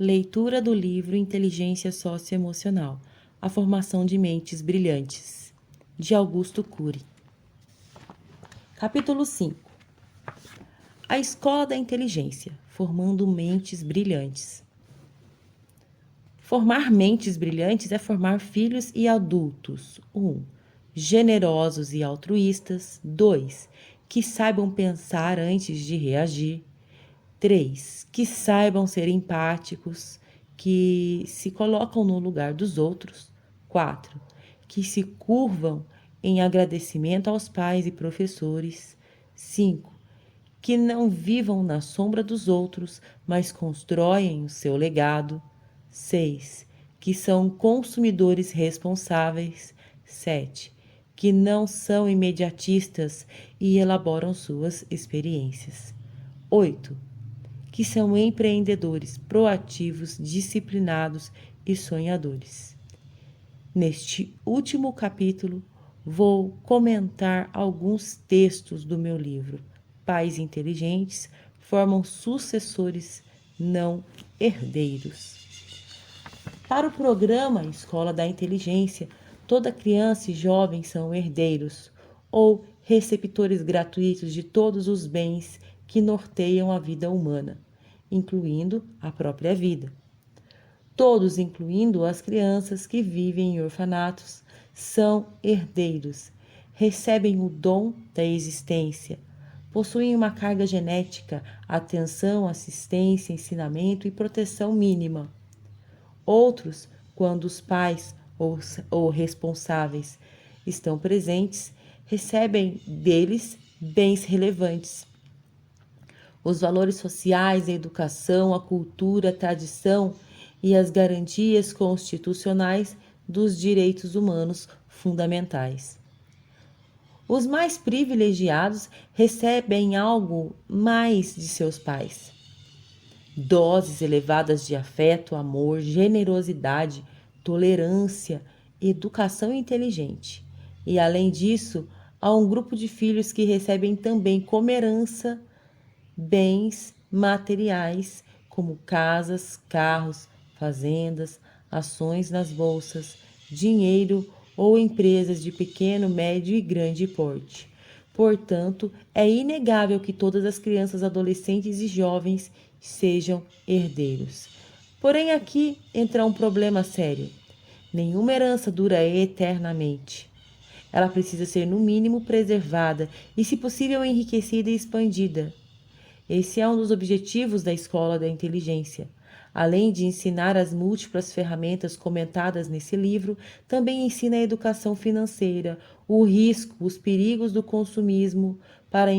Leitura do livro Inteligência Socioemocional, A Formação de Mentes Brilhantes, de Augusto Cury. Capítulo 5. A Escola da Inteligência, formando mentes brilhantes. Formar mentes brilhantes é formar filhos e adultos. 1. Generosos e altruístas. 2. Que saibam pensar antes de reagir. 3. Que saibam ser empáticos, que se colocam no lugar dos outros. 4. Que se curvam em agradecimento aos pais e professores. 5. Que não vivam na sombra dos outros, mas constroem o seu legado. 6. Que são consumidores responsáveis. 7. Que não são imediatistas e elaboram suas experiências. 8. Que são empreendedores, proativos, disciplinados e sonhadores. Neste último capítulo, vou comentar alguns textos do meu livro. Pais inteligentes formam sucessores, não herdeiros. Para o programa Escola da Inteligência, toda criança e jovem são herdeiros ou receptores gratuitos de todos os bens que norteiam a vida humana, incluindo a própria vida. Todos, incluindo as crianças que vivem em orfanatos, são herdeiros, recebem o dom da existência, possuem uma carga genética, atenção, assistência, ensinamento e proteção mínima. Outros, quando os pais ou responsáveis estão presentes, recebem deles bens relevantes. Os valores sociais, a educação, a cultura, a tradição e as garantias constitucionais dos direitos humanos fundamentais. Os mais privilegiados recebem algo mais de seus pais. Doses elevadas de afeto, amor, generosidade, tolerância, educação inteligente. E, além disso, há um grupo de filhos que recebem também como herança bens materiais, como casas, carros, fazendas, ações nas bolsas, dinheiro ou empresas de pequeno, médio e grande porte. Portanto, é inegável que todas as crianças, adolescentes e jovens sejam herdeiros. Porém, aqui entra um problema sério. Nenhuma herança dura eternamente. Ela precisa ser, no mínimo, preservada e, se possível, enriquecida e expandida. Esse é um dos objetivos da Escola da Inteligência. Além de ensinar as múltiplas ferramentas comentadas nesse livro, também ensina a educação financeira, o risco, os perigos do consumismo para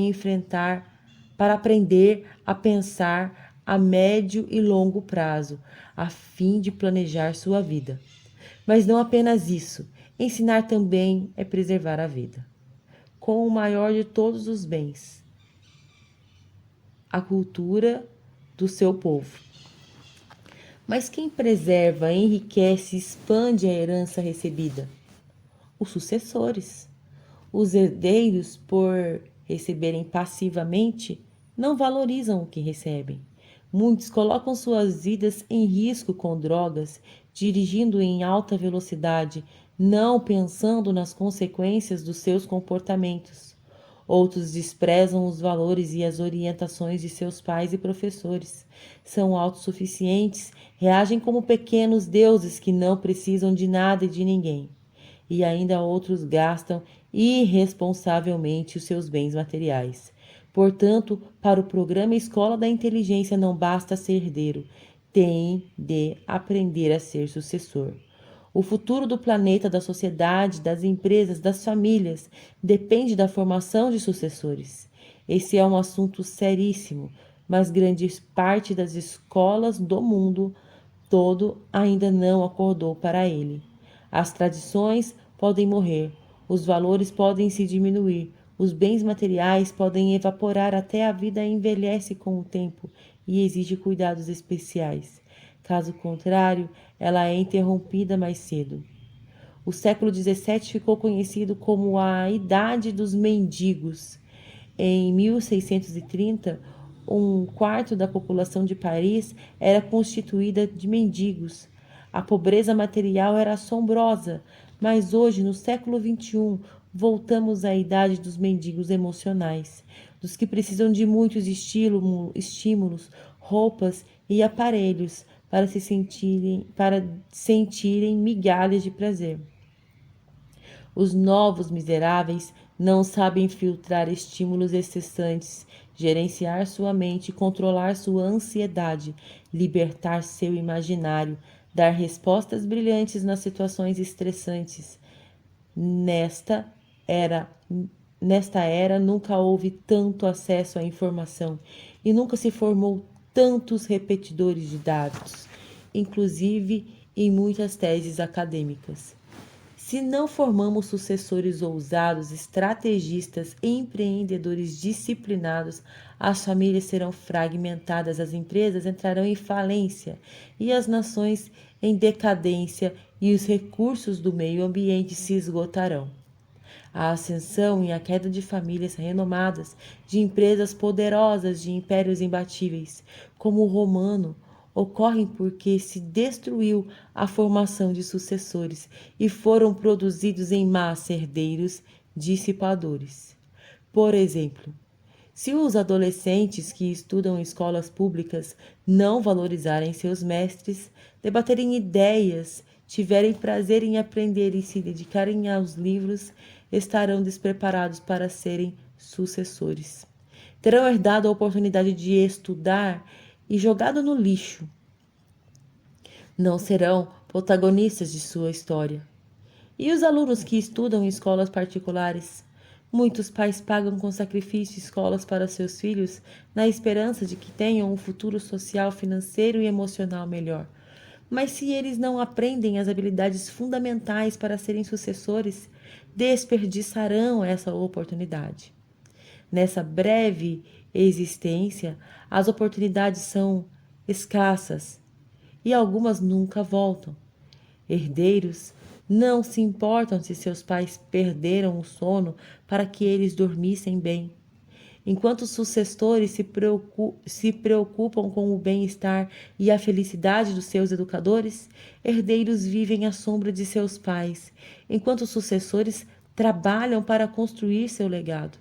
aprender a pensar a médio e longo prazo, a fim de planejar sua vida. Mas não apenas isso, ensinar também é preservar a vida, com o maior de todos os bens, a cultura do seu povo. Mas quem preserva, enriquece e expande a herança recebida? Os sucessores. Os herdeiros, por receberem passivamente, não valorizam o que recebem. Muitos colocam suas vidas em risco com drogas, dirigindo em alta velocidade, não pensando nas consequências dos seus comportamentos. Outros desprezam os valores e as orientações de seus pais e professores. São autossuficientes, reagem como pequenos deuses que não precisam de nada e de ninguém. E ainda outros gastam irresponsavelmente os seus bens materiais. Portanto, para o programa Escola da Inteligência não basta ser herdeiro, tem de aprender a ser sucessor. O futuro do planeta, da sociedade, das empresas, das famílias depende da formação de sucessores. Esse é um assunto seríssimo, mas grande parte das escolas do mundo todo ainda não acordou para ele. As tradições podem morrer, os valores podem se diminuir, os bens materiais podem evaporar, até a vida envelhece com o tempo e exige cuidados especiais. Caso contrário, ela é interrompida mais cedo. O século XVII ficou conhecido como a Idade dos Mendigos. Em 1630, um quarto da população de Paris era constituída de mendigos. A pobreza material era assombrosa, mas hoje, no século XXI, voltamos à idade dos mendigos emocionais, dos que precisam de muitos estímulos, roupas e aparelhos para sentirem migalhas de prazer. Os novos miseráveis não sabem filtrar estímulos excessantes, gerenciar sua mente, controlar sua ansiedade, libertar seu imaginário, dar respostas brilhantes nas situações estressantes. Nesta era, nesta era nunca houve tanto acesso à informação e nunca se formou tantos repetidores de dados, inclusive em muitas teses acadêmicas. Se não formamos sucessores ousados, estrategistas, empreendedores disciplinados, as famílias serão fragmentadas, as empresas entrarão em falência e as nações em decadência e os recursos do meio ambiente se esgotarão. A ascensão e a queda de famílias renomadas, de empresas poderosas, de impérios imbatíveis, como o romano, ocorrem porque se destruiu a formação de sucessores e foram produzidos em massa herdeiros dissipadores. Por exemplo, se os adolescentes que estudam em escolas públicas não valorizarem seus mestres, debaterem ideias, tiverem prazer em aprender e se dedicarem aos livros, estarão despreparados para serem sucessores. Terão herdado a oportunidade de estudar e jogado no lixo. Não serão protagonistas de sua história. E os alunos que estudam em escolas particulares? Muitos pais pagam com sacrifício escolas para seus filhos na esperança de que tenham um futuro social, financeiro e emocional melhor. Mas se eles não aprendem as habilidades fundamentais para serem sucessores, desperdiçarão essa oportunidade. Nessa breve existência, as oportunidades são escassas e algumas nunca voltam. Herdeiros não se importam se seus pais perderam o sono para que eles dormissem bem. Enquanto os sucessores se preocupam com o bem-estar e a felicidade dos seus educadores, herdeiros vivem à sombra de seus pais, enquanto os sucessores trabalham para construir seu legado.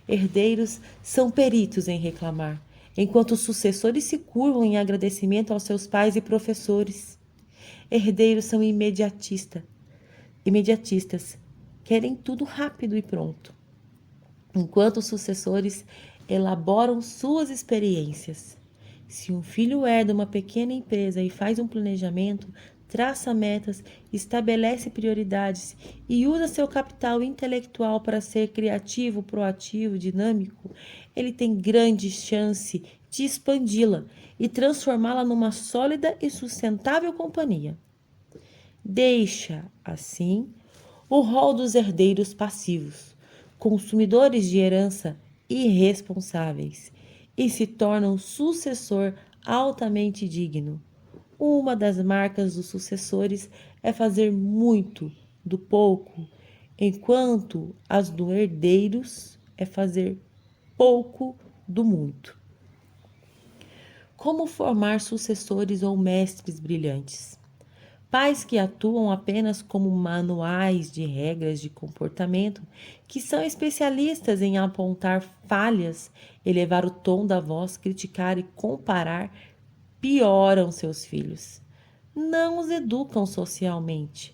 Herdeiros são peritos em reclamar, enquanto os sucessores se curvam em agradecimento aos seus pais e professores. Herdeiros são imediatistas, querem tudo rápido e pronto, enquanto os sucessores elaboram suas experiências. Se um filho herda uma pequena empresa e faz um planejamento, traça metas, estabelece prioridades e usa seu capital intelectual para ser criativo, proativo, dinâmico, ele tem grande chance de expandi-la e transformá-la numa sólida e sustentável companhia. Deixa, assim, o rol dos herdeiros passivos, consumidores de herança irresponsáveis, e se torna um sucessor altamente digno. Uma das marcas dos sucessores é fazer muito do pouco, enquanto as dos herdeiros é fazer pouco do muito. Como formar sucessores ou mestres brilhantes? Pais que atuam apenas como manuais de regras de comportamento, que são especialistas em apontar falhas, elevar o tom da voz, criticar e comparar, pioram seus filhos. Não os educam socialmente.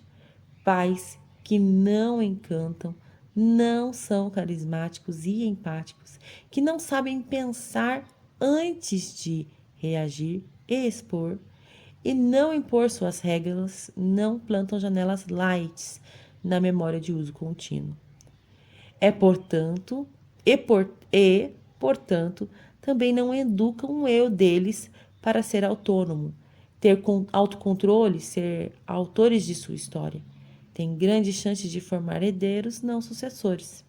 Pais que não encantam, não são carismáticos e empáticos, que não sabem pensar antes de reagir e expor, e não impor suas regras, não plantam janelas lights na memória de uso contínuo. Portanto, também não educam o eu deles para ser autônomo, ter autocontrole, ser autores de sua história. Tem grandes chances de formar herdeiros, não sucessores.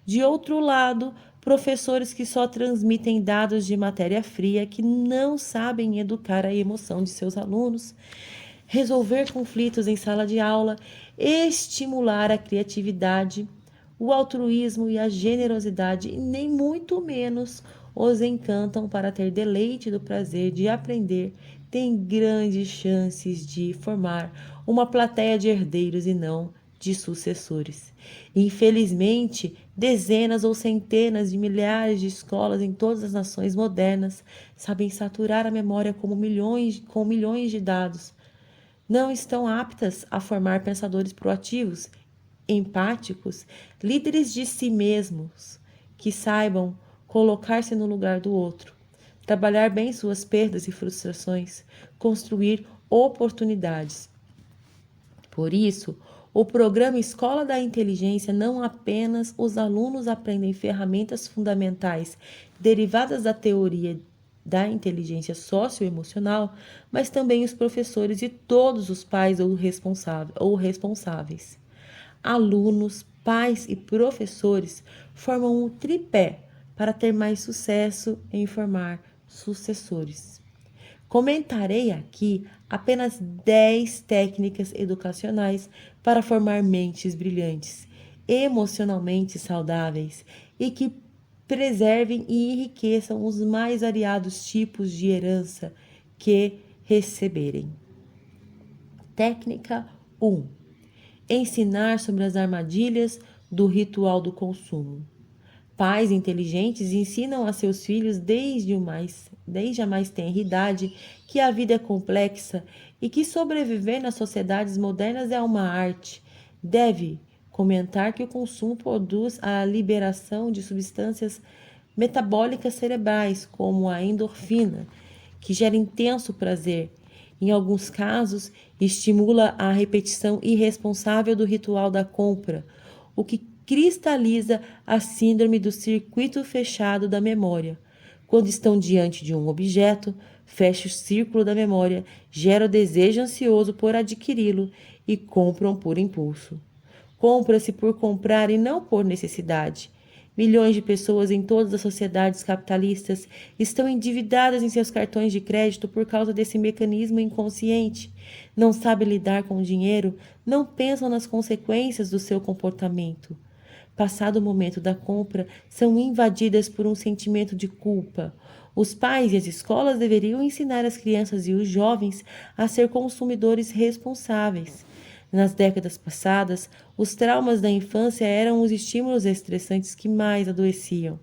De outro lado, professores que só transmitem dados de matéria fria, que não sabem educar a emoção de seus alunos, resolver conflitos em sala de aula, estimular a criatividade, o altruísmo e a generosidade, e nem muito menos os encantam para ter deleite do prazer de aprender, têm grandes chances de formar uma plateia de herdeiros e não de sucessores. Infelizmente, dezenas ou centenas de milhares de escolas em todas as nações modernas sabem saturar a memória com milhões de dados. Não estão aptas a formar pensadores proativos, empáticos, líderes de si mesmos, que saibam colocar-se no lugar do outro, trabalhar bem suas perdas e frustrações, construir oportunidades. Por isso, o programa Escola da Inteligência não apenas os alunos aprendem ferramentas fundamentais derivadas da teoria da inteligência socioemocional, mas também os professores e todos os pais ou responsáveis. Alunos, pais e professores formam um tripé para ter mais sucesso em formar sucessores. Comentarei aqui apenas 10 técnicas educacionais para formar mentes brilhantes, emocionalmente saudáveis e que preservem e enriqueçam os mais variados tipos de herança que receberem. Técnica 1. Ensinar sobre as armadilhas do ritual do consumo. Pais inteligentes ensinam a seus filhos desde a mais tenra idade que a vida é complexa e que sobreviver nas sociedades modernas é uma arte. Deve comentar que o consumo produz a liberação de substâncias metabólicas cerebrais, como a endorfina, que gera intenso prazer. Em alguns casos, estimula a repetição irresponsável do ritual da compra, o que cristaliza a síndrome do circuito fechado da memória. Quando estão diante de um objeto, fecha o círculo da memória, gera o desejo ansioso por adquiri-lo e compram por impulso. Compra-se por comprar e não por necessidade. Milhões de pessoas em todas as sociedades capitalistas estão endividadas em seus cartões de crédito por causa desse mecanismo inconsciente. Não sabem lidar com o dinheiro, não pensam nas consequências do seu comportamento. Passado o momento da compra, são invadidas por um sentimento de culpa. Os pais e as escolas deveriam ensinar as crianças e os jovens a ser consumidores responsáveis. Nas décadas passadas, os traumas da infância eram os estímulos estressantes que mais adoeciam.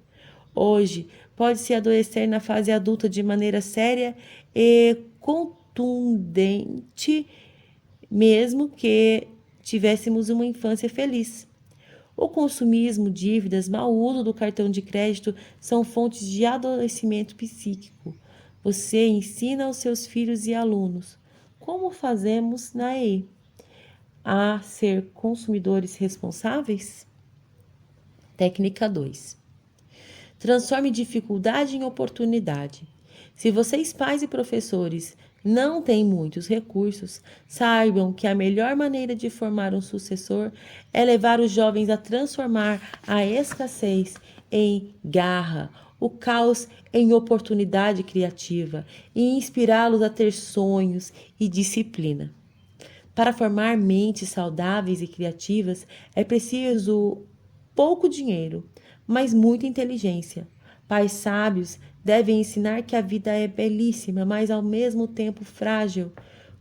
Hoje, pode-se adoecer na fase adulta de maneira séria e contundente, mesmo que tivéssemos uma infância feliz. O consumismo, dívidas, mau uso do cartão de crédito são fontes de adoecimento psíquico. Você ensina aos seus filhos e alunos, como fazemos na EE, a ser consumidores responsáveis? Técnica 2. Transforme dificuldade em oportunidade. Se vocês, pais e professores, não têm muitos recursos, saibam que a melhor maneira de formar um sucessor é levar os jovens a transformar a escassez em garra, o caos em oportunidade criativa e inspirá-los a ter sonhos e disciplina. Para formar mentes saudáveis e criativas é preciso pouco dinheiro, mas muita inteligência. Pais sábios devem ensinar que a vida é belíssima, mas ao mesmo tempo frágil,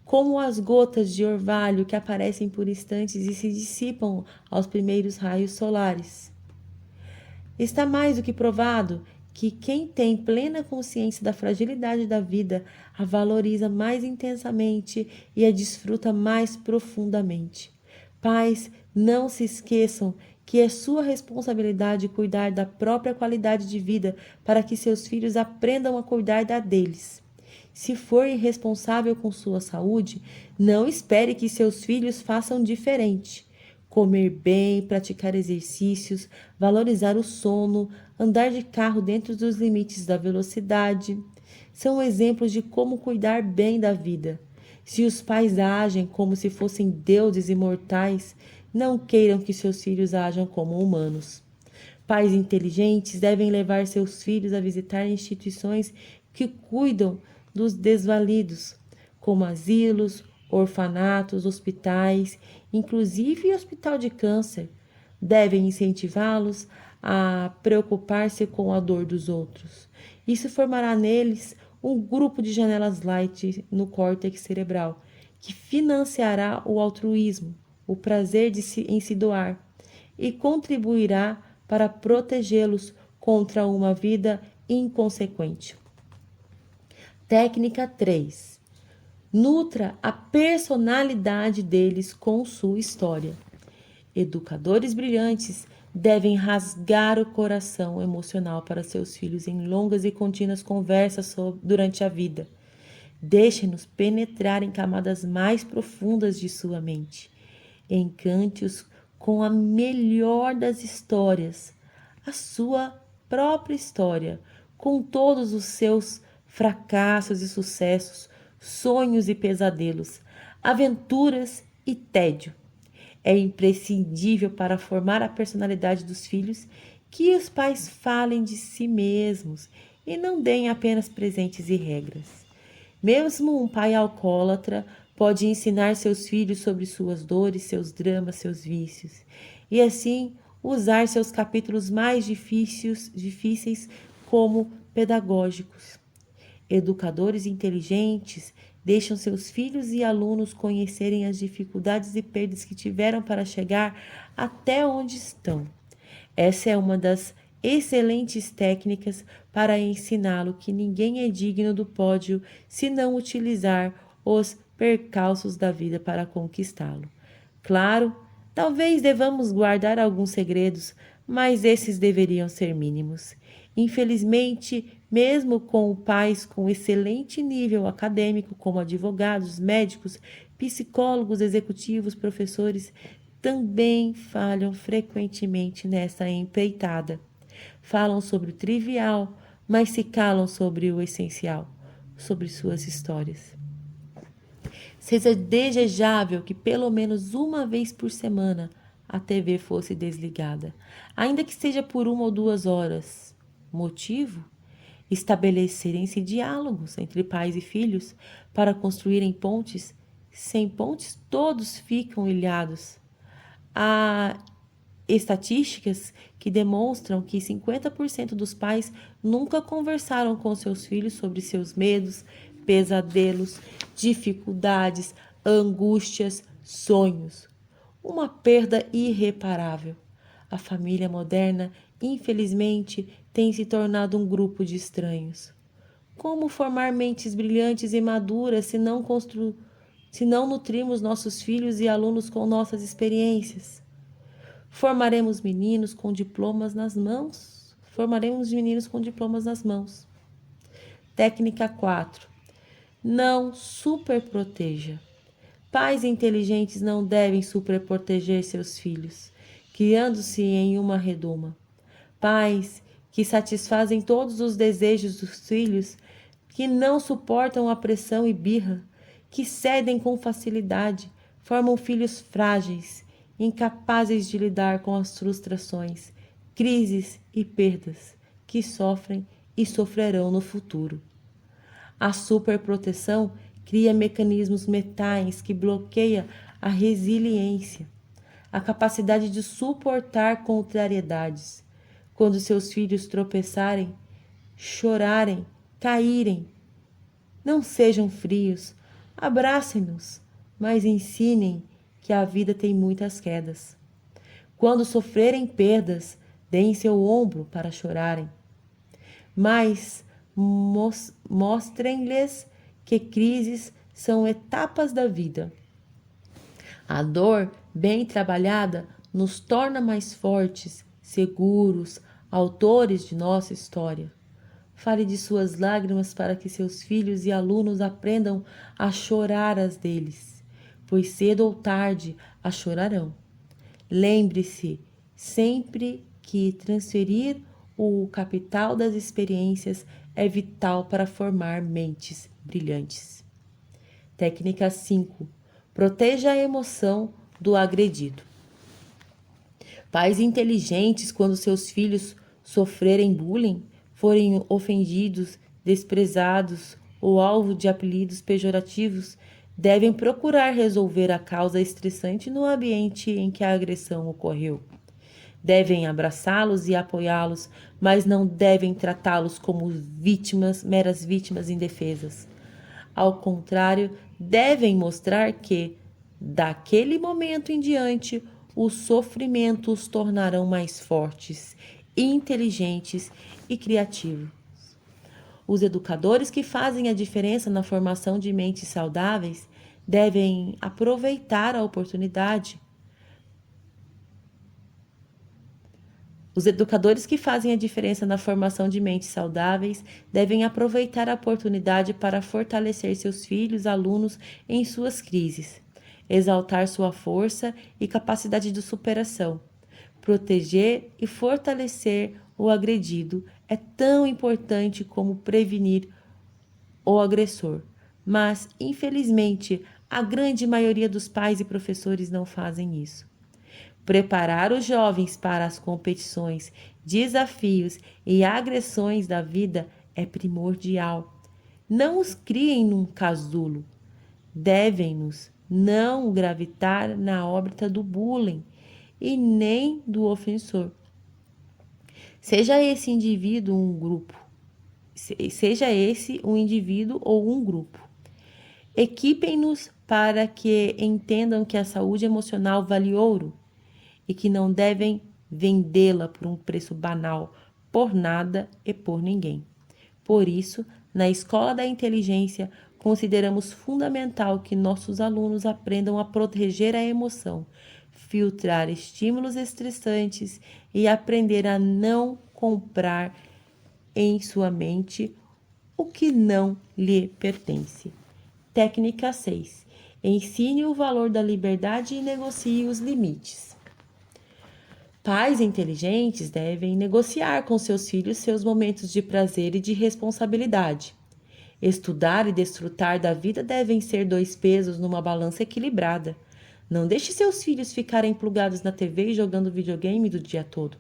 como as gotas de orvalho que aparecem por instantes e se dissipam aos primeiros raios solares. Está mais do que provado que quem tem plena consciência da fragilidade da vida a valoriza mais intensamente e a desfruta mais profundamente. Pais, não se esqueçam que é sua responsabilidade cuidar da própria qualidade de vida para que seus filhos aprendam a cuidar da deles. Se for irresponsável com sua saúde, não espere que seus filhos façam diferente. Comer bem, praticar exercícios, valorizar o sono, andar de carro dentro dos limites da velocidade, são exemplos de como cuidar bem da vida. Se os pais agem como se fossem deuses imortais, não queiram que seus filhos ajam como humanos. Pais inteligentes devem levar seus filhos a visitar instituições que cuidam dos desvalidos, como asilos, orfanatos, hospitais, inclusive hospital de câncer. Devem incentivá-los a preocupar-se com a dor dos outros. Isso formará neles um grupo de janelas light no córtex cerebral, que financiará o altruísmo, o prazer em se doar, e contribuirá para protegê-los contra uma vida inconsequente. Técnica 3. Nutra a personalidade deles com sua história. Educadores brilhantes devem rasgar o coração emocional para seus filhos em longas e contínuas conversas durante a vida. Deixe-nos penetrar em camadas mais profundas de sua mente. Encante-os com a melhor das histórias, a sua própria história, com todos os seus fracassos e sucessos, sonhos e pesadelos, aventuras e tédio. É imprescindível para formar a personalidade dos filhos que os pais falem de si mesmos e não deem apenas presentes e regras. Mesmo um pai alcoólatra pode ensinar seus filhos sobre suas dores, seus dramas, seus vícios, e assim usar seus capítulos mais difíceis como pedagógicos. Educadores inteligentes deixam seus filhos e alunos conhecerem as dificuldades e perdas que tiveram para chegar até onde estão. Essa é uma das excelentes técnicas para ensiná-lo que ninguém é digno do pódio se não utilizar os percalços da vida para conquistá-lo. Claro, talvez devamos guardar alguns segredos, mas esses deveriam ser mínimos. Infelizmente, mesmo com pais com excelente nível acadêmico, como advogados, médicos, psicólogos, executivos, professores, também falham frequentemente nessa empreitada. Falam sobre o trivial, mas se calam sobre o essencial, sobre suas histórias. Seja desejável que pelo menos uma vez por semana a TV fosse desligada, ainda que seja por 1 ou 2 horas. Motivo? Estabelecerem-se diálogos entre pais e filhos para construírem pontes. Sem pontes, todos ficam ilhados. Há estatísticas que demonstram que 50% dos pais nunca conversaram com seus filhos sobre seus medos, pesadelos, dificuldades, angústias, sonhos. Uma perda irreparável. A família moderna, infelizmente, tem se tornado um grupo de estranhos. Como formar mentes brilhantes e maduras se não nutrimos nossos filhos e alunos com nossas experiências? Formaremos meninos com diplomas nas mãos. Técnica 4. Não superproteja. Pais inteligentes não devem superproteger seus filhos, criando-se em uma redoma. Pais que satisfazem todos os desejos dos filhos, que não suportam a pressão e birra, que cedem com facilidade, formam filhos frágeis, incapazes de lidar com as frustrações, crises e perdas que sofrem e sofrerão no futuro. A superproteção cria mecanismos mentais que bloqueiam a resiliência, a capacidade de suportar contrariedades. Quando seus filhos tropeçarem, chorarem, caírem, não sejam frios, abracem-nos, mas ensinem que a vida tem muitas quedas. Quando sofrerem perdas, deem seu ombro para chorarem. Mas mostrem-lhes que crises são etapas da vida. A dor, bem trabalhada, nos torna mais fortes, seguros, autores de nossa história. Fale de suas lágrimas para que seus filhos e alunos aprendam a chorar as deles, pois cedo ou tarde a chorarão. Lembre-se sempre que transferir o capital das experiências é vital para formar mentes brilhantes. Técnica 5. Proteja a emoção do agredido. Pais inteligentes, quando seus filhos sofrerem bullying, forem ofendidos, desprezados ou alvo de apelidos pejorativos, devem procurar resolver a causa estressante no ambiente em que a agressão ocorreu. Devem abraçá-los e apoiá-los, mas não devem tratá-los como vítimas, meras vítimas indefesas. Ao contrário, devem mostrar que, daquele momento em diante, os sofrimentos os tornarão mais fortes, inteligentes e criativos. Os educadores que fazem a diferença na formação de mentes saudáveis devem aproveitar a oportunidade. Os educadores que fazem a diferença na formação de mentes saudáveis devem aproveitar a oportunidade para fortalecer seus filhos, alunos em suas crises, exaltar sua força e capacidade de superação. Proteger e fortalecer o agredido é tão importante como prevenir o agressor, mas, infelizmente, a grande maioria dos pais e professores não fazem isso. Preparar os jovens para as competições, desafios e agressões da vida é primordial. Não os criem num casulo. Devem-nos não gravitar na órbita do bullying e nem do ofensor. Seja esse indivíduo um grupo, seja esse um indivíduo ou um grupo. Equipem-nos para que entendam que a saúde emocional vale ouro e que não devem vendê-la por um preço banal, por nada e por ninguém. Por isso, na Escola da Inteligência, consideramos fundamental que nossos alunos aprendam a proteger a emoção, filtrar estímulos estressantes e aprender a não comprar em sua mente o que não lhe pertence. Técnica 6. Ensine o valor da liberdade e negocie os limites. Pais inteligentes devem negociar com seus filhos seus momentos de prazer e de responsabilidade. Estudar e desfrutar da vida devem ser dois pesos numa balança equilibrada. Não deixe seus filhos ficarem plugados na TV e jogando videogame do dia todo.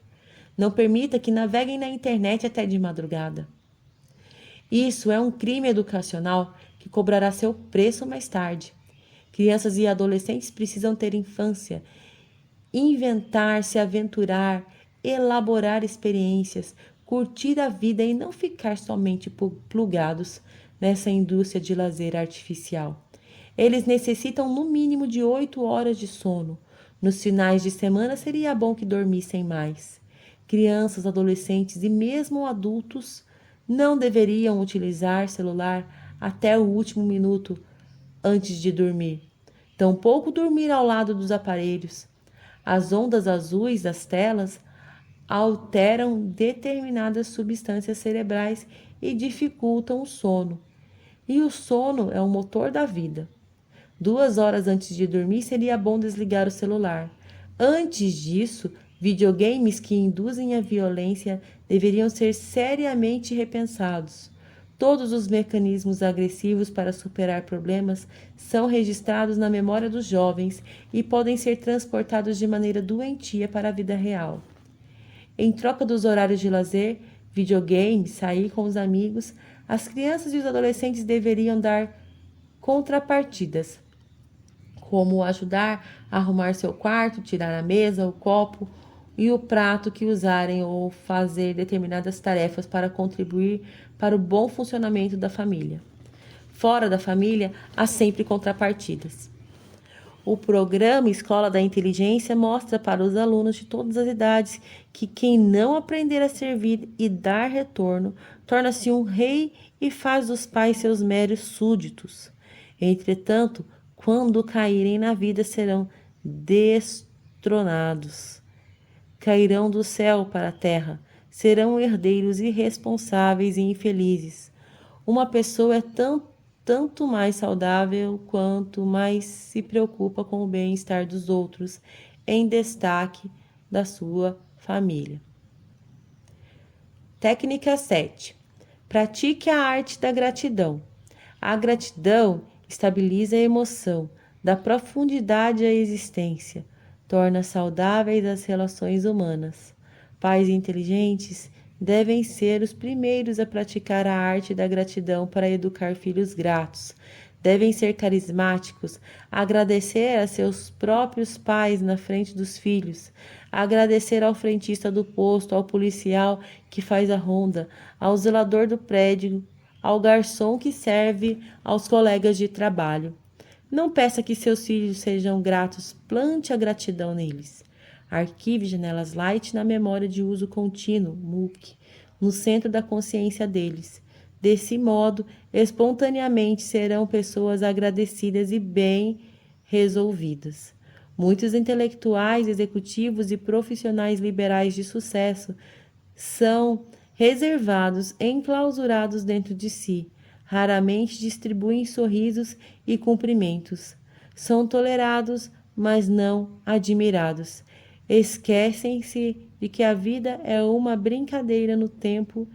Não permita que naveguem na internet até de madrugada. Isso é um crime educacional que cobrará seu preço mais tarde. Crianças e adolescentes precisam ter infância, inventar, se aventurar, elaborar experiências, curtir a vida e não ficar somente plugados nessa indústria de lazer artificial. Eles necessitam no mínimo de 8 horas de sono. Nos finais de semana seria bom que dormissem mais. Crianças, adolescentes e mesmo adultos não deveriam utilizar celular até o último minuto antes de dormir. Tampouco dormir ao lado dos aparelhos. As ondas azuis das telas alteram determinadas substâncias cerebrais e dificultam o sono. E o sono é o motor da vida. 2 horas antes de dormir seria bom desligar o celular. Antes disso, videogames que induzem a violência deveriam ser seriamente repensados. Todos os mecanismos agressivos para superar problemas são registrados na memória dos jovens e podem ser transportados de maneira doentia para a vida real. Em troca dos horários de lazer, videogame, sair com os amigos, as crianças e os adolescentes deveriam dar contrapartidas, como ajudar a arrumar seu quarto, tirar a mesa, o copo e o prato que usarem ou fazer determinadas tarefas para contribuir para o bom funcionamento da família. Fora da família, há sempre contrapartidas. O programa Escola da Inteligência mostra para os alunos de todas as idades que quem não aprender a servir e dar retorno torna-se um rei e faz dos pais seus meros súditos. Entretanto, quando caírem na vida, serão destronados. Cairão do céu para a terra, serão herdeiros irresponsáveis e infelizes. Uma pessoa é tanto mais saudável quanto mais se preocupa com o bem-estar dos outros, em destaque da sua família. Técnica 7. Pratique a arte da gratidão. A gratidão estabiliza a emoção, dá profundidade à existência, torna saudáveis as relações humanas. Pais inteligentes devem ser os primeiros a praticar a arte da gratidão para educar filhos gratos. Devem ser carismáticos, agradecer a seus próprios pais na frente dos filhos, agradecer ao frentista do posto, ao policial que faz a ronda, ao zelador do prédio, ao garçom que serve aos colegas de trabalho. Não peça que seus filhos sejam gratos, plante a gratidão neles. Arquive Janelas Light na memória de uso contínuo, MOOC, no centro da consciência deles. Desse modo, espontaneamente serão pessoas agradecidas e bem resolvidas. Muitos intelectuais, executivos e profissionais liberais de sucesso são reservados, enclausurados dentro de si. Raramente distribuem sorrisos e cumprimentos. São tolerados, mas não admirados. Esquecem-se de que a vida é uma brincadeira no tempo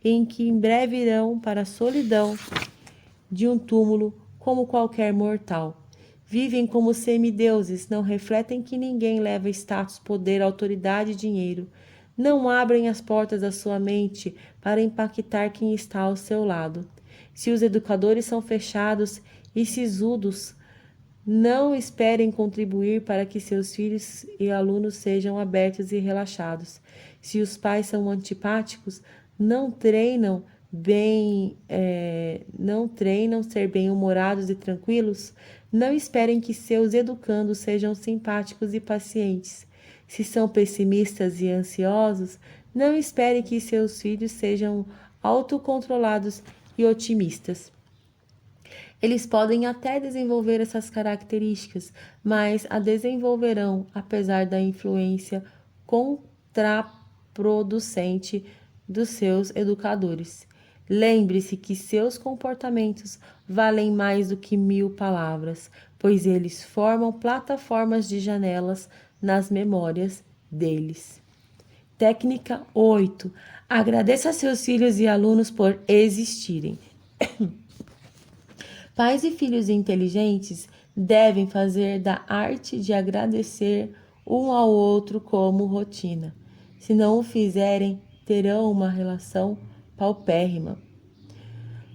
em que em breve irão para a solidão de um túmulo como qualquer mortal. Vivem como semideuses, não refletem que ninguém leva status, poder, autoridade e dinheiro. Não abrem as portas da sua mente para impactar quem está ao seu lado. Se os educadores são fechados e sisudos, não esperem contribuir para que seus filhos e alunos sejam abertos e relaxados. Se os pais são antipáticos, não treinam ser bem-humorados e tranquilos, não esperem que seus educandos sejam simpáticos e pacientes. Se são pessimistas e ansiosos, não esperem que seus filhos sejam autocontrolados e otimistas. Eles podem até desenvolver essas características, mas a desenvolverão apesar da influência contraproducente dos seus educadores. Lembre-se que seus comportamentos valem mais do que 1000 palavras, pois eles formam plataformas de janelas nas memórias deles. Técnica 8. Agradeça a seus filhos e alunos por existirem. Pais e filhos inteligentes devem fazer da arte de agradecer um ao outro como rotina. Se não o fizerem, terão uma relação paupérrima.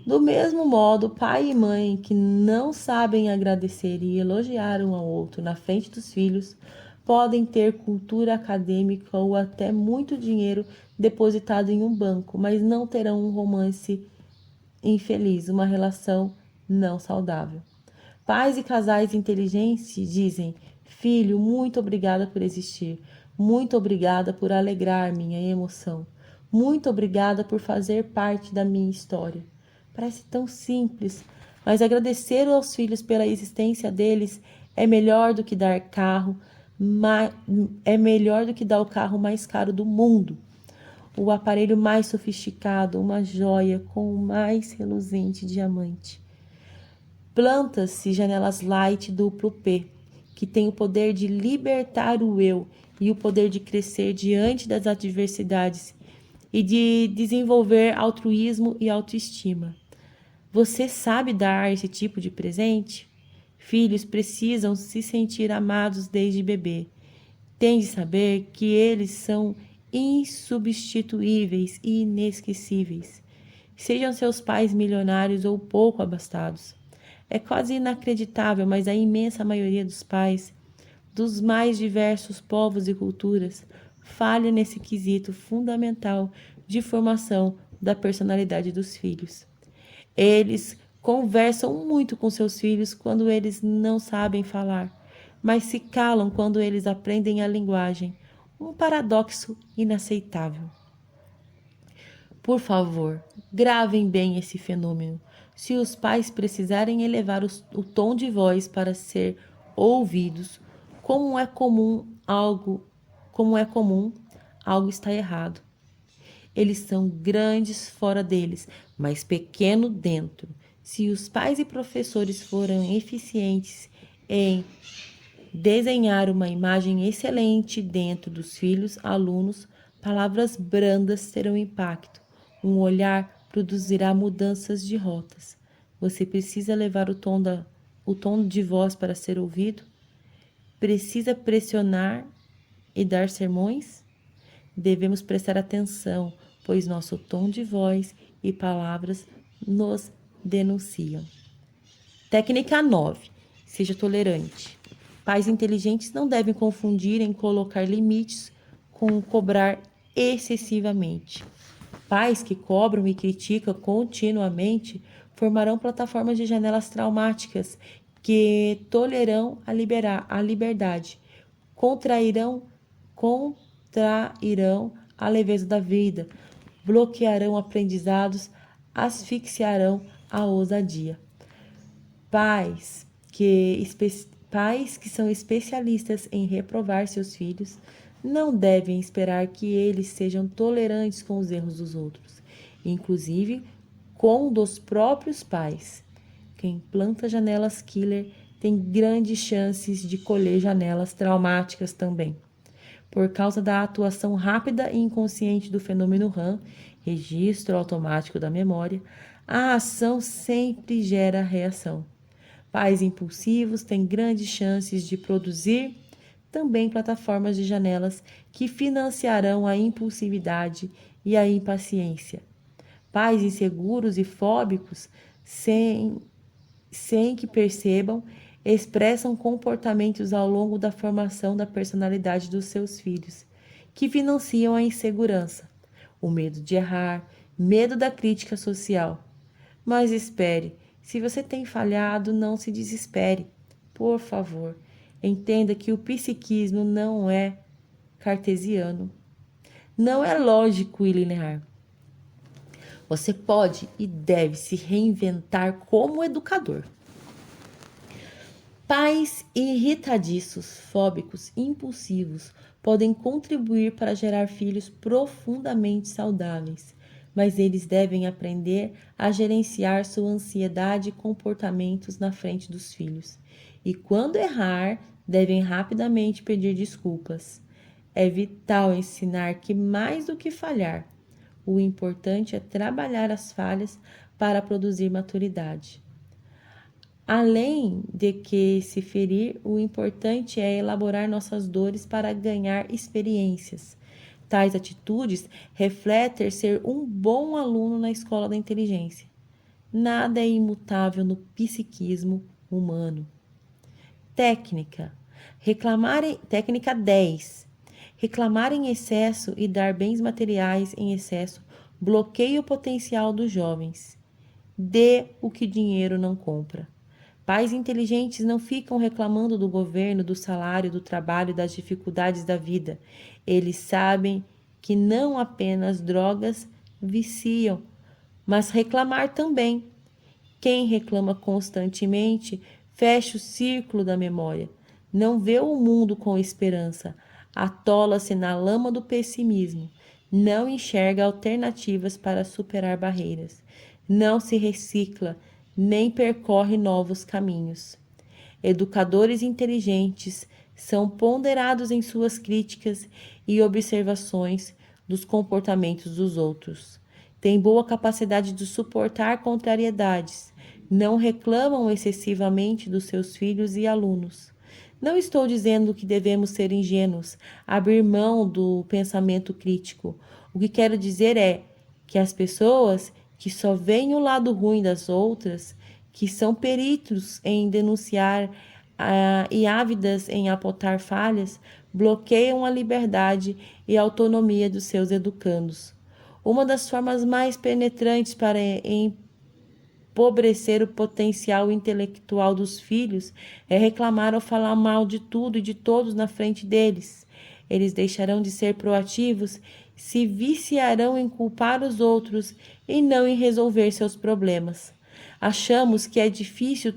Do mesmo modo, pai e mãe que não sabem agradecer e elogiar um ao outro na frente dos filhos podem ter cultura acadêmica ou até muito dinheiro depositado em um banco, mas não terão um romance infeliz, uma relação não saudável. Pais e casais inteligentes dizem: filho, muito obrigada por existir. Muito obrigada por alegrar minha emoção. Muito obrigada por fazer parte da minha história. Parece tão simples, mas agradecer aos filhos pela existência deles é melhor do que dar é melhor do que dar o carro mais caro do mundo, o aparelho mais sofisticado, uma joia com o mais reluzente diamante. Planta-se Janelas Light duplo P, que tem o poder de libertar o eu e o poder de crescer diante das adversidades e de desenvolver altruísmo e autoestima. Você sabe dar esse tipo de presente? Filhos precisam se sentir amados desde bebê. Tem de saber que eles são insubstituíveis e inesquecíveis. Sejam seus pais milionários ou pouco abastados. É quase inacreditável, mas a imensa maioria dos pais, dos mais diversos povos e culturas, falha nesse quesito fundamental de formação da personalidade dos filhos. Eles conversam muito com seus filhos quando eles não sabem falar, mas se calam quando eles aprendem a linguagem. Um paradoxo inaceitável. Por favor, gravem bem esse fenômeno. Se os pais precisarem elevar o tom de voz para ser ouvidos, como é comum, algo está errado. Eles são grandes fora deles, mas pequeno dentro. Se os pais e professores forem eficientes em desenhar uma imagem excelente dentro dos filhos, alunos, palavras brandas terão impacto. Um olhar produzirá mudanças de rotas. Você precisa levar o tom de voz para ser ouvido? Precisa pressionar e dar sermões? Devemos prestar atenção, pois nosso tom de voz e palavras nos denunciam. Técnica 9. Seja tolerante. Pais inteligentes não devem confundir em colocar limites com cobrar excessivamente. Pais que cobram e criticam continuamente formarão plataformas de janelas traumáticas que tolerarão a liberdade, contrairão a leveza da vida, bloquearão aprendizados, asfixiarão a ousadia. Pais que são especialistas em reprovar seus filhos não devem esperar que eles sejam tolerantes com os erros dos outros, inclusive com dos próprios pais. Quem planta janelas killer tem grandes chances de colher janelas traumáticas também. Por causa da atuação rápida e inconsciente do fenômeno RAM, registro automático da memória, a ação sempre gera reação. Pais impulsivos têm grandes chances de produzir também plataformas de janelas que financiarão a impulsividade e a impaciência. Pais inseguros e fóbicos, sem que percebam, expressam comportamentos ao longo da formação da personalidade dos seus filhos, que financiam a insegurança, o medo de errar, medo da crítica social. Mas espere, se você tem falhado, não se desespere. Por favor, entenda que o psiquismo não é cartesiano. Não é lógico e linear. Você pode e deve se reinventar como educador. Pais irritadiços, fóbicos, impulsivos podem contribuir para gerar filhos profundamente saudáveis, mas eles devem aprender a gerenciar sua ansiedade e comportamentos na frente dos filhos. E quando errar, devem rapidamente pedir desculpas. É vital ensinar que mais do que falhar, o importante é trabalhar as falhas para produzir maturidade. Além de que se ferir, o importante é elaborar nossas dores para ganhar experiências. Tais atitudes refletem ser um bom aluno na escola da inteligência. Nada é imutável no psiquismo humano. Técnica 10. Reclamar em excesso e dar bens materiais em excesso bloqueia o potencial dos jovens. Dê o que dinheiro não compra. Pais inteligentes não ficam reclamando do governo, do salário, do trabalho, das dificuldades da vida. Eles sabem que não apenas drogas viciam, mas reclamar também. Quem reclama constantemente fecha o círculo da memória, não vê o mundo com esperança, atola-se na lama do pessimismo, não enxerga alternativas para superar barreiras, não se recicla, nem percorre novos caminhos. Educadores inteligentes são ponderados em suas críticas e observações dos comportamentos dos outros. Têm boa capacidade de suportar contrariedades, não reclamam excessivamente dos seus filhos e alunos. Não estou dizendo que devemos ser ingênuos, abrir mão do pensamento crítico. O que quero dizer é que as pessoas que só veem o lado ruim das outras, que são peritos em denunciar e ávidas em apontar falhas, bloqueiam a liberdade e a autonomia dos seus educandos. Uma das formas mais penetrantes para empobrecer o potencial intelectual dos filhos é reclamar ou falar mal de tudo e de todos na frente deles. Eles deixarão de ser proativos, se viciarão em culpar os outros e não em resolver seus problemas. Achamos que é difícil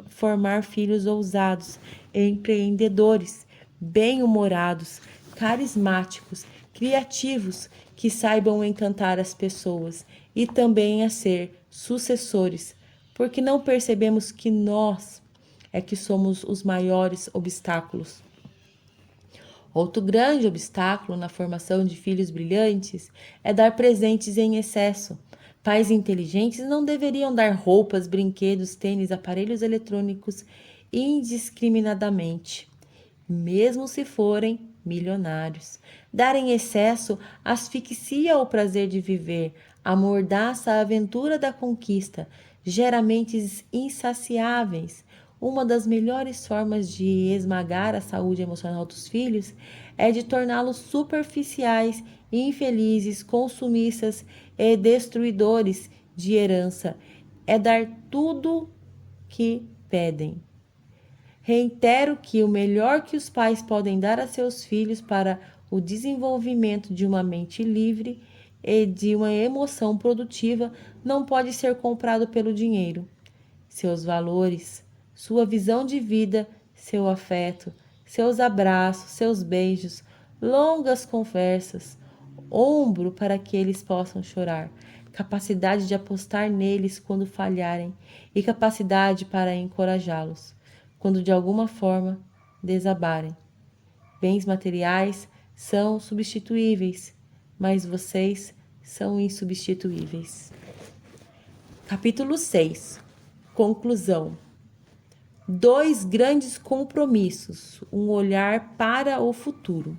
formar filhos ousados, empreendedores, bem-humorados, carismáticos, criativos, que saibam encantar as pessoas e também a ser sucessores, porque não percebemos que nós é que somos os maiores obstáculos. Outro grande obstáculo na formação de filhos brilhantes é dar presentes em excesso. Pais inteligentes não deveriam dar roupas, brinquedos, tênis, aparelhos eletrônicos indiscriminadamente, mesmo se forem milionários. Dar em excesso asfixia o prazer de viver, amordaça a aventura da conquista, gera mentes insaciáveis. Uma das melhores formas de esmagar a saúde emocional dos filhos é de torná-los superficiais, infelizes, consumistas e destruidores de herança. É dar tudo que pedem. Reitero que o melhor que os pais podem dar a seus filhos para o desenvolvimento de uma mente livre e de uma emoção produtiva não pode ser comprado pelo dinheiro. Seus valores, sua visão de vida, seu afeto, seus abraços, seus beijos, longas conversas, ombro para que eles possam chorar, capacidade de apostar neles quando falharem e capacidade para encorajá-los quando de alguma forma desabarem. Bens materiais são substituíveis, mas vocês são insubstituíveis. Capítulo 6. Conclusão. 2 grandes compromissos, um olhar para o futuro.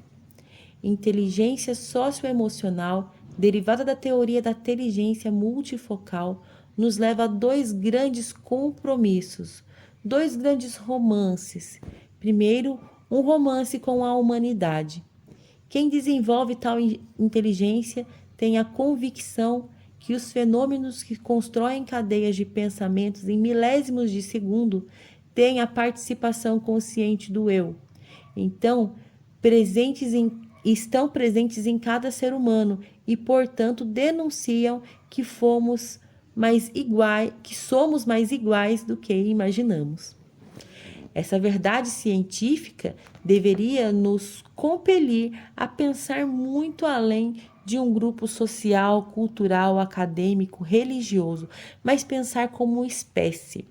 Inteligência socioemocional, derivada da teoria da inteligência multifocal, nos leva a 2 grandes compromissos, 2 grandes romances. Primeiro, um romance com a humanidade. Quem desenvolve tal inteligência tem a convicção que os fenômenos que constroem cadeias de pensamentos em milésimos de segundo têm a participação consciente do eu. Então, estão presentes em cada ser humano e, portanto, denunciam que somos mais iguais do que imaginamos. Essa verdade científica deveria nos compelir a pensar muito além de um grupo social, cultural, acadêmico, religioso, mas pensar como espécie.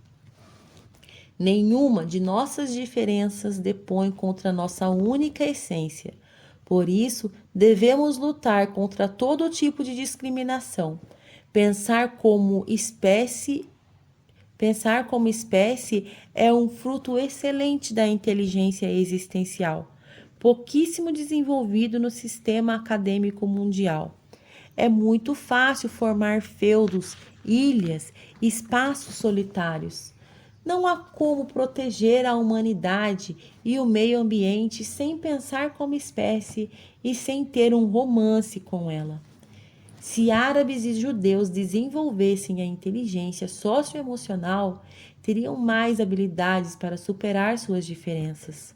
Nenhuma de nossas diferenças depõe contra nossa única essência. Por isso, devemos lutar contra todo tipo de discriminação. Pensar como espécie é um fruto excelente da inteligência existencial, pouquíssimo desenvolvido no sistema acadêmico mundial. É muito fácil formar feudos, ilhas, espaços solitários. Não há como proteger a humanidade e o meio ambiente sem pensar como espécie e sem ter um romance com ela. Se árabes e judeus desenvolvessem a inteligência socioemocional, teriam mais habilidades para superar suas diferenças,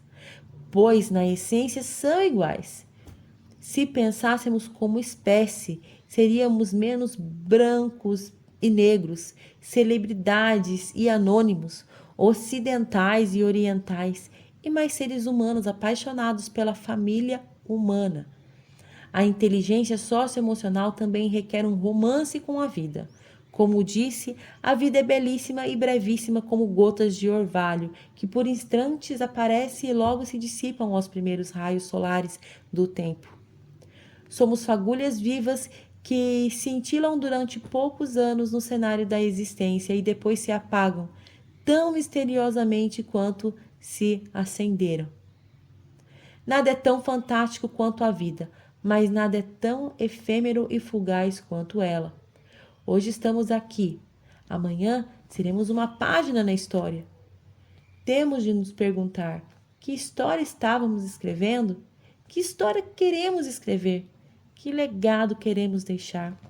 pois na essência são iguais. Se pensássemos como espécie, seríamos menos brancos e negros, celebridades e anônimos, ocidentais e orientais, e mais seres humanos apaixonados pela família humana. A inteligência socioemocional também requer um romance com a vida. Como disse, a vida é belíssima e brevíssima como gotas de orvalho, que por instantes aparecem e logo se dissipam aos primeiros raios solares do tempo. Somos fagulhas vivas que cintilam durante poucos anos no cenário da existência e depois se apagam, tão misteriosamente quanto se acenderam. Nada é tão fantástico quanto a vida, mas nada é tão efêmero e fugaz quanto ela. Hoje estamos aqui, amanhã seremos uma página na história. Temos de nos perguntar: que história estávamos escrevendo? Que história queremos escrever? Que legado queremos deixar?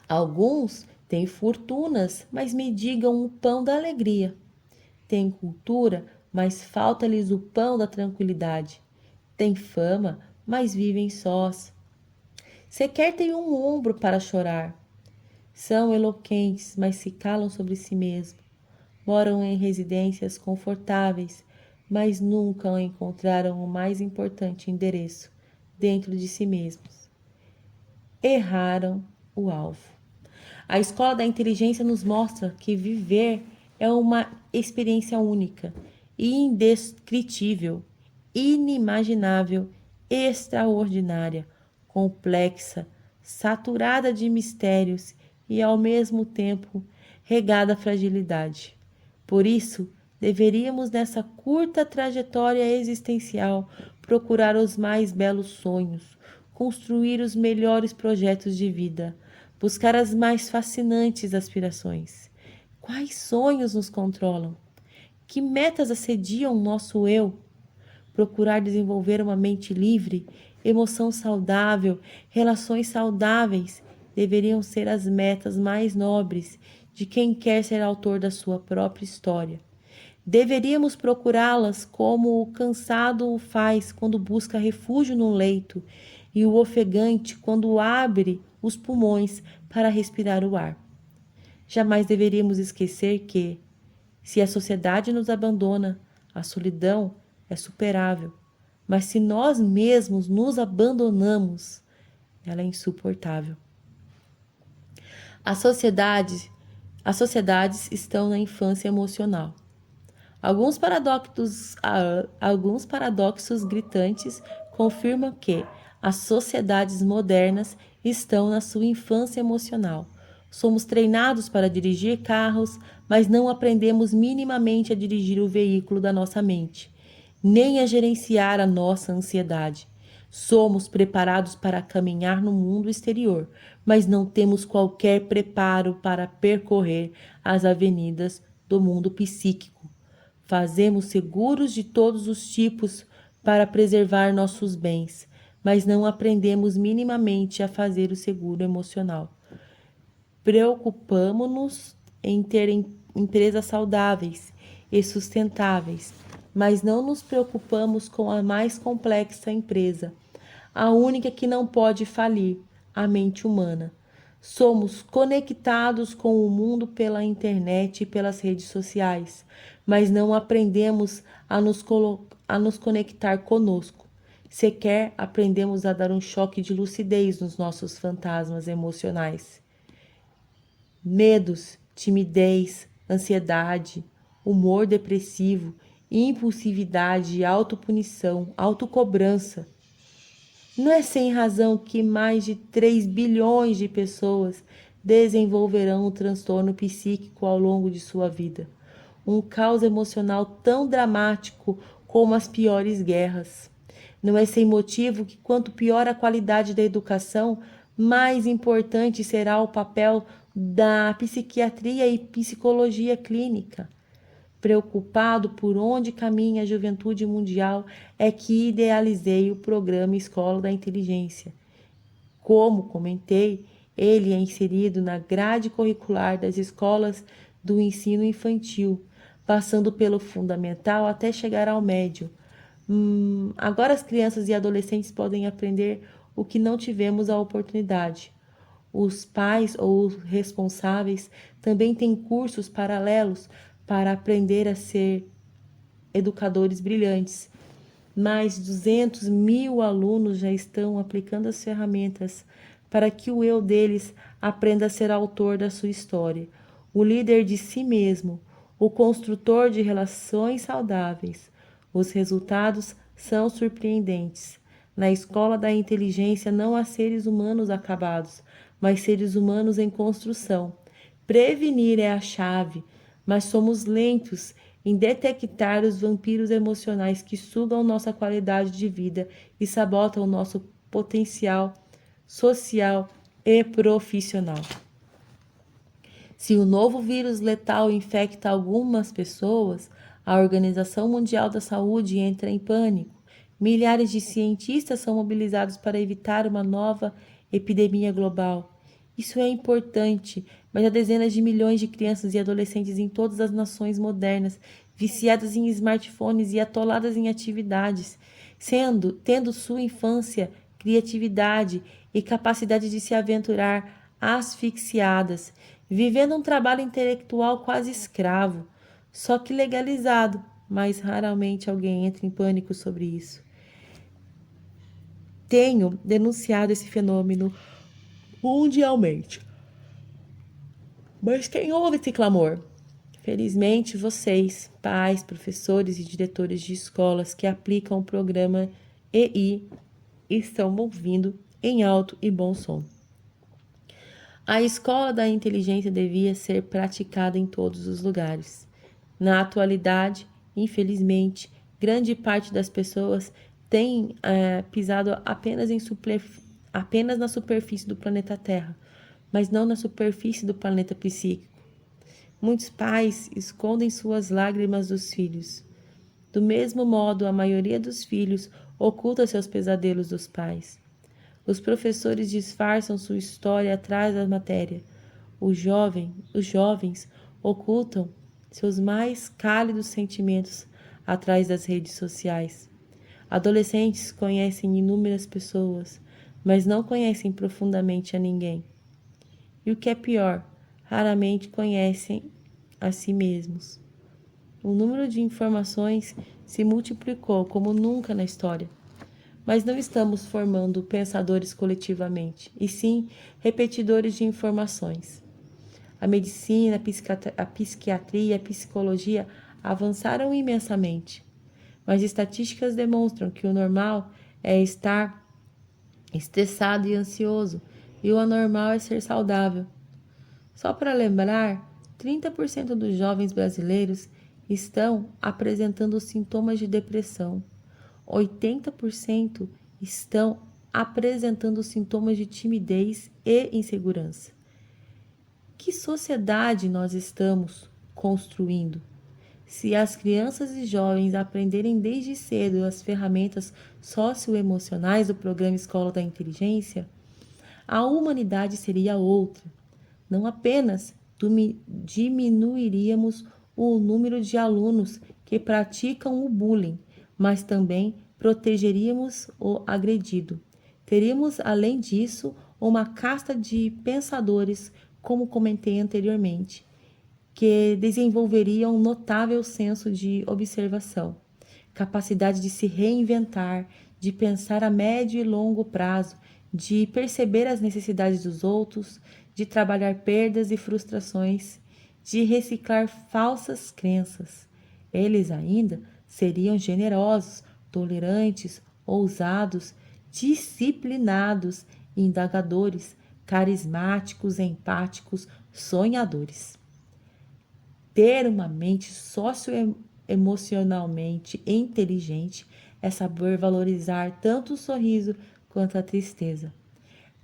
Alguns têm fortunas, mas mendigam o pão da alegria. Têm cultura, mas falta-lhes o pão da tranquilidade. Têm fama, mas vivem sós. Sequer têm um ombro para chorar. São eloquentes, mas se calam sobre si mesmos. Moram em residências confortáveis, mas nunca encontraram o mais importante endereço, dentro de si mesmos. Erraram o alvo. A escola da inteligência nos mostra que viver é uma experiência única, indescritível, inimaginável, extraordinária, complexa, saturada de mistérios e, ao mesmo tempo, regada à fragilidade. Por isso, deveríamos, nessa curta trajetória existencial, procurar os mais belos sonhos, construir os melhores projetos de vida, buscar as mais fascinantes aspirações. Quais sonhos nos controlam? Que metas assediam o nosso eu? Procurar desenvolver uma mente livre, emoção saudável, relações saudáveis deveriam ser as metas mais nobres de quem quer ser autor da sua própria história. Deveríamos procurá-las como o cansado o faz quando busca refúgio no leito e o ofegante quando abre os pulmões para respirar o ar. Jamais deveríamos esquecer que, se a sociedade nos abandona, a solidão é superável, mas se nós mesmos nos abandonamos, ela é insuportável. As sociedades estão na infância emocional. Alguns paradoxos gritantes confirmam que as sociedades modernas estão na sua infância emocional. Somos treinados para dirigir carros, mas não aprendemos minimamente a dirigir o veículo da nossa mente, nem a gerenciar a nossa ansiedade. Somos preparados para caminhar no mundo exterior, mas não temos qualquer preparo para percorrer as avenidas do mundo psíquico. Fazemos seguros de todos os tipos para preservar nossos bens, mas não aprendemos minimamente a fazer o seguro emocional. Preocupamo-nos em ter empresas saudáveis e sustentáveis, mas não nos preocupamos com a mais complexa empresa, a única que não pode falir, a mente humana. Somos conectados com o mundo pela internet e pelas redes sociais, mas não aprendemos a nos conectar conosco. Sequer aprendemos a dar um choque de lucidez nos nossos fantasmas emocionais. Medos, timidez, ansiedade, humor depressivo, impulsividade, autopunição, autocobrança. Não é sem razão que mais de 3 bilhões de pessoas desenvolverão um transtorno psíquico ao longo de sua vida. Um caos emocional tão dramático como as piores guerras. Não é sem motivo que quanto pior a qualidade da educação, mais importante será o papel da psiquiatria e psicologia clínica. Preocupado por onde caminha a juventude mundial, é que idealizei o programa Escola da Inteligência. Como comentei, ele é inserido na grade curricular das escolas do ensino infantil, passando pelo fundamental até chegar ao médio. Agora as crianças e adolescentes podem aprender o que não tivemos a oportunidade. Os pais ou os responsáveis também têm cursos paralelos para aprender a ser educadores brilhantes. Mais de 200 mil alunos já estão aplicando as ferramentas para que o eu deles aprenda a ser autor da sua história, o líder de si mesmo, o construtor de relações saudáveis. Os resultados são surpreendentes. Na escola da inteligência não há seres humanos acabados, mas seres humanos em construção. Prevenir é a chave, mas somos lentos em detectar os vampiros emocionais que sugam nossa qualidade de vida e sabotam nosso potencial social e profissional. Se o novo vírus letal infecta algumas pessoas, a Organização Mundial da Saúde entra em pânico. Milhares de cientistas são mobilizados para evitar uma nova epidemia global. Isso é importante, mas há dezenas de milhões de crianças e adolescentes em todas as nações modernas, viciadas em smartphones e atoladas em atividades, tendo sua infância, criatividade e capacidade de se aventurar asfixiadas, vivendo um trabalho intelectual quase escravo, só que legalizado, mas raramente alguém entra em pânico sobre isso. Tenho denunciado esse fenômeno mundialmente. Mas quem ouve esse clamor? Felizmente, vocês, pais, professores e diretores de escolas que aplicam o programa EI, estão ouvindo em alto e bom som. A escola da inteligência devia ser praticada em todos os lugares. Na atualidade, infelizmente, grande parte das pessoas tem pisado apenas na superfície do planeta Terra, mas não na superfície do planeta psíquico. Muitos pais escondem suas lágrimas dos filhos. Do mesmo modo, a maioria dos filhos oculta seus pesadelos dos pais. Os professores disfarçam sua história atrás da matéria. Os jovens ocultam seus mais cálidos sentimentos atrás das redes sociais. Adolescentes conhecem inúmeras pessoas, mas não conhecem profundamente a ninguém. E o que é pior, raramente conhecem a si mesmos. O número de informações se multiplicou como nunca na história. Mas não estamos formando pensadores coletivamente, e sim repetidores de informações. A medicina, a psiquiatria e a psicologia avançaram imensamente, mas estatísticas demonstram que o normal é estar estressado e ansioso, e o anormal é ser saudável. Só para lembrar, 30% dos jovens brasileiros estão apresentando sintomas de depressão. 80% estão apresentando sintomas de timidez e insegurança. Que sociedade nós estamos construindo? Se as crianças e jovens aprenderem desde cedo as ferramentas socioemocionais do programa Escola da Inteligência, a humanidade seria outra. Não apenas diminuiríamos o número de alunos que praticam o bullying, mas também protegeríamos o agredido. Teríamos, além disso, uma casta de pensadores, como comentei anteriormente, que desenvolveriam um notável senso de observação, capacidade de se reinventar, de pensar a médio e longo prazo, de perceber as necessidades dos outros, de trabalhar perdas e frustrações, de reciclar falsas crenças. Eles ainda seriam generosos, tolerantes, ousados, disciplinados, indagadores, carismáticos, empáticos, sonhadores. Ter uma mente socioemocionalmente inteligente é saber valorizar tanto o sorriso quanto a tristeza.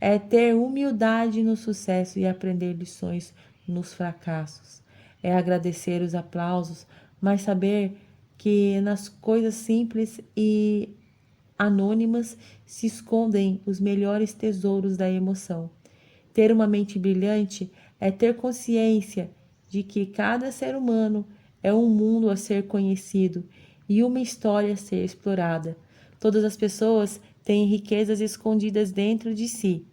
É ter humildade no sucesso e aprender lições nos fracassos. É agradecer os aplausos, mas saber que nas coisas simples e anônimas se escondem os melhores tesouros da emoção. Ter uma mente brilhante é ter consciência de que cada ser humano é um mundo a ser conhecido e uma história a ser explorada. Todas as pessoas têm riquezas escondidas dentro de si,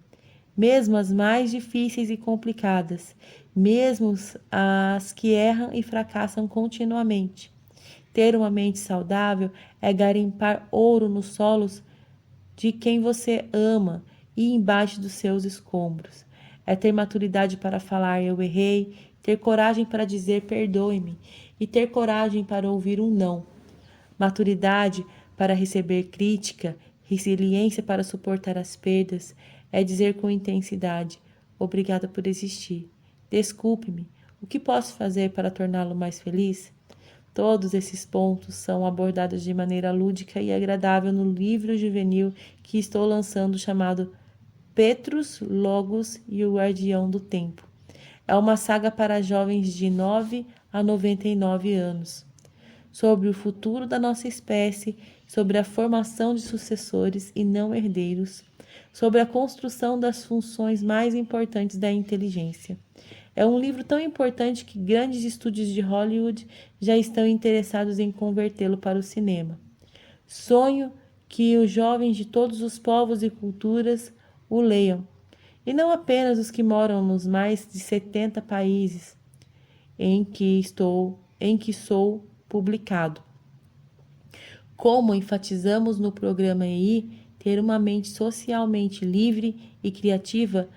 mesmo as mais difíceis e complicadas, mesmo as que erram e fracassam continuamente. Ter uma mente saudável é garimpar ouro nos solos de quem você ama e embaixo dos seus escombros. É ter maturidade para falar eu errei, ter coragem para dizer perdoe-me e ter coragem para ouvir um não. Maturidade para receber crítica, resiliência para suportar as perdas, é dizer com intensidade obrigada por existir. Desculpe-me, o que posso fazer para torná-lo mais feliz? Todos esses pontos são abordados de maneira lúdica e agradável no livro juvenil que estou lançando chamado Petrus, Logos e o Guardião do Tempo. É uma saga para jovens de 9 a 99 anos, sobre o futuro da nossa espécie, sobre a formação de sucessores e não herdeiros, sobre a construção das funções mais importantes da inteligência. É um livro tão importante que grandes estúdios de Hollywood já estão interessados em convertê-lo para o cinema. Sonho que os jovens de todos os povos e culturas o leiam, e não apenas os que moram nos mais de 70 países em que sou publicado. Como enfatizamos no programa EI, ter uma mente socialmente livre e criativa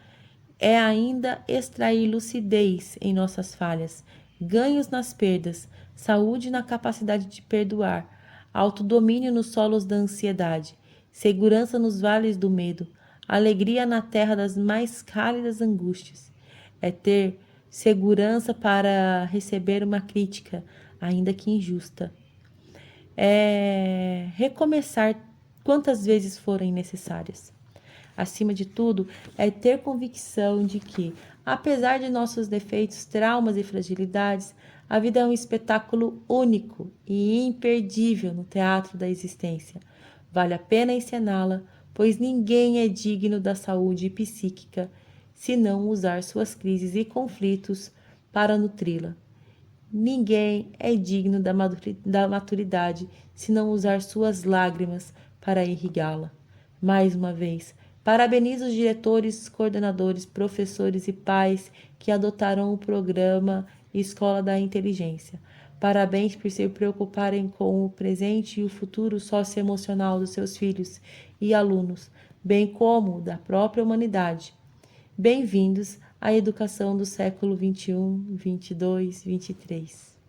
é ainda extrair lucidez em nossas falhas, ganhos nas perdas, saúde na capacidade de perdoar, autodomínio nos solos da ansiedade, segurança nos vales do medo, alegria na terra das mais cálidas angústias. É ter segurança para receber uma crítica, ainda que injusta. É recomeçar quantas vezes forem necessárias. acima de tudo, é ter convicção de que, apesar de nossos defeitos, traumas e fragilidades, a vida é um espetáculo único e imperdível no teatro da existência. Vale a pena encená-la, pois ninguém é digno da saúde psíquica se não usar suas crises e conflitos para nutri-la. Ninguém é digno da maturidade se não usar suas lágrimas para irrigá-la. Mais uma vez, parabenizo os diretores, coordenadores, professores e pais que adotaram o programa Escola da Inteligência. Parabéns por se preocuparem com o presente e o futuro socioemocional dos seus filhos e alunos, bem como da própria humanidade. Bem-vindos à educação do século XXI, XXII, XXIII.